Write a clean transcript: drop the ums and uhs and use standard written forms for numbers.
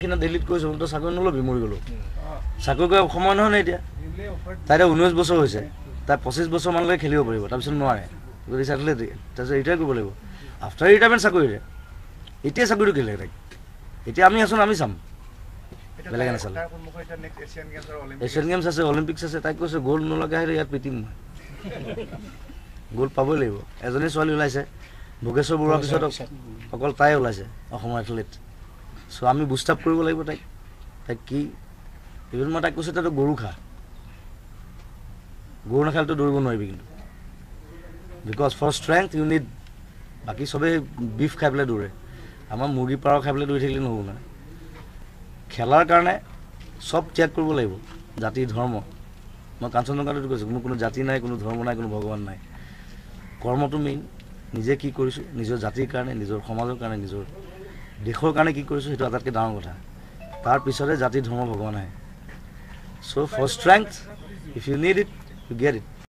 কিন্তু দিল্লীত কৈছোঁ তই চাকৰি নল'বি মৰি গ'লোঁ চাকৰি কৰা সময় নহয় নে এতিয়া তাই এতিয়া 19 বছৰ হৈছে তাই 25 বছৰমানলৈকে খেলিব পাৰিব তাৰপিছত নোৱাৰে গতিকে চাকৰি তাৰপিছত ৰিটায়াৰ কৰিব লাগিব আফটাৰ ৰিটায়াৰমেণ্ট চাকৰিৰে এতিয়া চাকৰিটো কেলে তাইক এতিয়া আমি আছোঁ আমি চাম বেলেগে নাচালে এছিয়ান গেমছ আছে অলিম্পিক্স আছে তাইক কৈছে গ'ল্ড নলগাই আহিলে ইয়াত পিটিম মই গ'ল্ড পাবই লাগিব এজনী ছোৱালী ওলাইছে ভোগেশ্বৰ বৰুৱাৰ পিছত অকল তাই ওলাইছে অসমৰ এথলেট চ' আমি বুষ্টাপ কৰিব লাগিব তাইক কি ইভেন মই তাইক কৈছোঁ তইতো গৰু খা গৰু নাখালেতো দৌৰিব নোৱাৰিবি কিন্তু because for strength you need বাকী চবেই বিফ খাই পেলাই দৌৰে আমাৰ মুৰ্গী পাৰ খাই পেলাই দৌৰি থাকিলে নহ'ব মানে খেলাৰ কাৰণে চব ত্যাগ কৰিব লাগিব জাতি ধৰ্ম মই কাঞ্চনজংঘাটো কৈছোঁ মোৰ কোনো জাতি নাই কোনো ধৰ্ম নাই কোনো ভগৱান নাই কৰ্মটো মেইন নিজে কি কৰিছোঁ নিজৰ জাতিৰ কাৰণে নিজৰ সমাজৰ কাৰণে নিজৰ দেশৰ কাৰণে কি কৰিছোঁ সেইটো আটাইতকৈ ডাঙৰ কথা তাৰপিছতে জাতি ধৰ্ম ভগৱান আহে so' for strength if you need it you get it